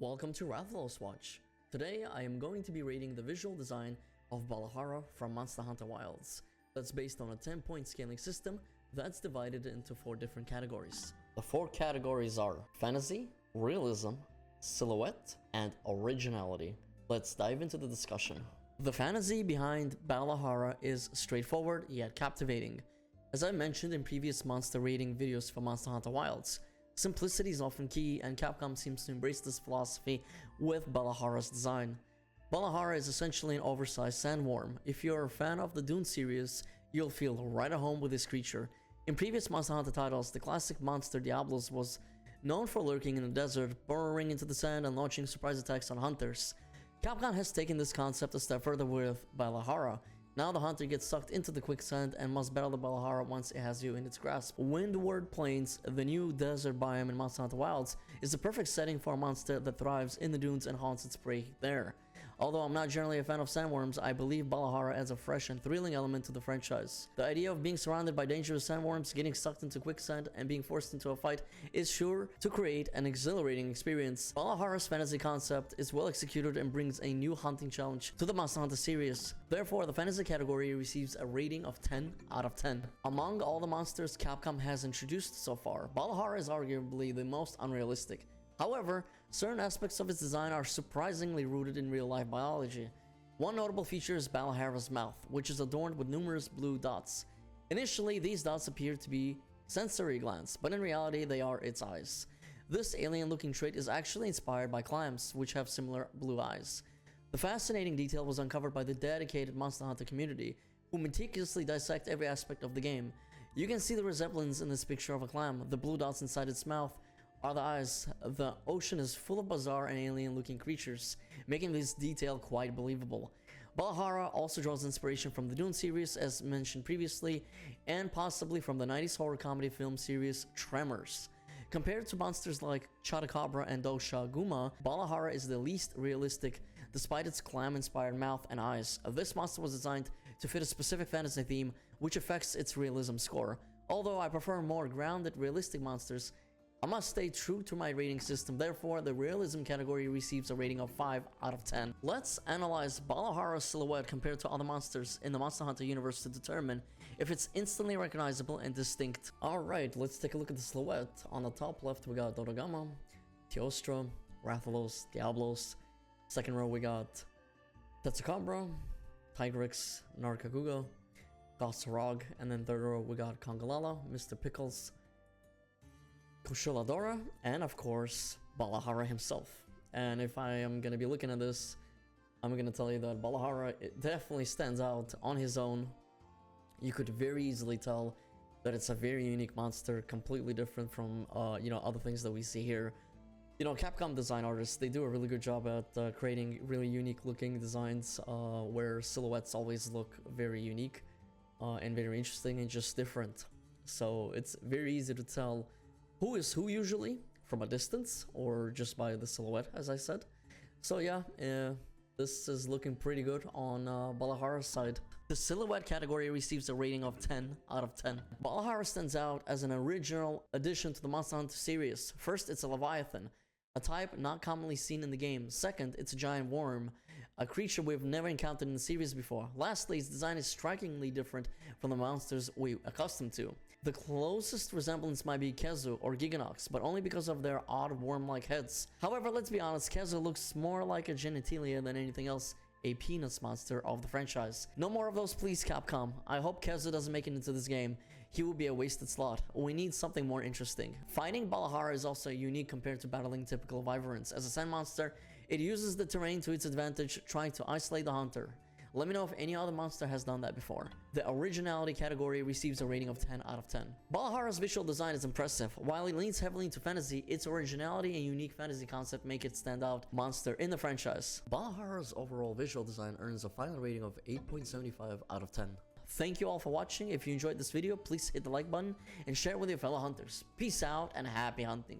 Welcome to Rathalos Watch. Today I am going to be rating the visual design of Balahara from Monster Hunter Wilds. That's based on a 10-point scaling system that's divided into 4 different categories. The 4 categories are Fantasy, Realism, Silhouette, and Originality. Let's dive into the discussion. The fantasy behind Balahara is straightforward yet captivating. As I mentioned in previous monster rating videos for Monster Hunter Wilds, simplicity is often key, and Capcom seems to embrace this philosophy with Balahara's design. Balahara is essentially an oversized sandworm. If you're a fan of the Dune series, you'll feel right at home with this creature. In previous Monster Hunter titles, the classic monster Diablos was known for lurking in the desert, burrowing into the sand and launching surprise attacks on hunters. Capcom has taken this concept a step further with Balahara. Now the hunter gets sucked into the quicksand and must battle the Balahara once it has you in its grasp. Windward Plains, the new desert biome in Monster Hunter Wilds, is the perfect setting for a monster that thrives in the dunes and haunts its prey there. Although I'm not generally a fan of sandworms, I believe Balahara adds a fresh and thrilling element to the franchise. The idea of being surrounded by dangerous sandworms, getting sucked into quicksand, and being forced into a fight is sure to create an exhilarating experience. Balahara's fantasy concept is well executed and brings a new hunting challenge to the Monster Hunter series. Therefore, the fantasy category receives a rating of 10 out of 10. Among all the monsters Capcom has introduced so far, Balahara is arguably the most unrealistic. However, certain aspects of its design are surprisingly rooted in real-life biology. One notable feature is Balahara's mouth, which is adorned with numerous blue dots. Initially, these dots appear to be sensory glands, but in reality they are its eyes. This alien-looking trait is actually inspired by clams, which have similar blue eyes. The fascinating detail was uncovered by the dedicated Monster Hunter community, who meticulously dissect every aspect of the game. You can see the resemblance in this picture of a clam. The blue dots inside its mouth are the eyes. The ocean is full of bizarre and alien-looking creatures, making this detail quite believable. Balahara also draws inspiration from the Dune series, as mentioned previously, and possibly from the 90s horror comedy film series Tremors. Compared to monsters like Chotacabra and Dosha Guma, Balahara is the least realistic, despite its clam-inspired mouth and eyes. This monster was designed to fit a specific fantasy theme, which affects its realism score. Although I prefer more grounded, realistic monsters, I must stay true to my rating system. Therefore, the realism category receives a rating of 5 out of 10. Let's analyze Balahara's silhouette compared to other monsters in the Monster Hunter universe to determine if it's instantly recognizable and distinct. Alright, let's take a look at the silhouette. On the top left, we got Dodogama, Teostra, Rathalos, Diablos. Second row, we got Tetsukabra, Tigrix, Narkaguga, Gossarog, and then third row, we got Kongalala, Mr. Pickles, Kushiladora, and of course, Balahara himself. And if I am going to be looking at this, I'm going to tell you that Balahara, it definitely stands out on his own. You could very easily tell that it's a very unique monster, completely different from, other things that we see here. Capcom design artists, they do a really good job at creating really unique looking designs where silhouettes always look very unique and very interesting and just different. So it's very easy to tell who is who usually from a distance or just by the silhouette, as I said. So yeah, this is looking pretty good on Balahara's side. The silhouette category receives a rating of 10 out of 10. Balahara stands out as an original addition to the Monster Hunter series. First, it's a Leviathan, a type not commonly seen in the game. Second, it's a giant worm, a creature we've never encountered in the series before. Lastly, its design is strikingly different from the monsters we're accustomed to. The closest resemblance might be Kezu or Giganox, but only because of their odd worm-like heads. However, let's be honest, Kezu looks more like a genitalia than anything else, a Peanuts monster of the franchise. No more of those, please, Capcom. I hope Kezu doesn't make it into this game. He will be a wasted slot. We need something more interesting. Fighting Balahara is also unique compared to battling typical Wyverns. As a sand monster, it uses the terrain to its advantage, trying to isolate the hunter. Let me know if any other monster has done that before. The Originality category receives a rating of 10 out of 10. Balahara's visual design is impressive. While it leans heavily into fantasy, its originality and unique fantasy concept make it stand out monster in the franchise. Balahara's overall visual design earns a final rating of 8.75 out of 10. Thank you all for watching. If you enjoyed this video, please hit the like button and share it with your fellow hunters. Peace out and happy hunting.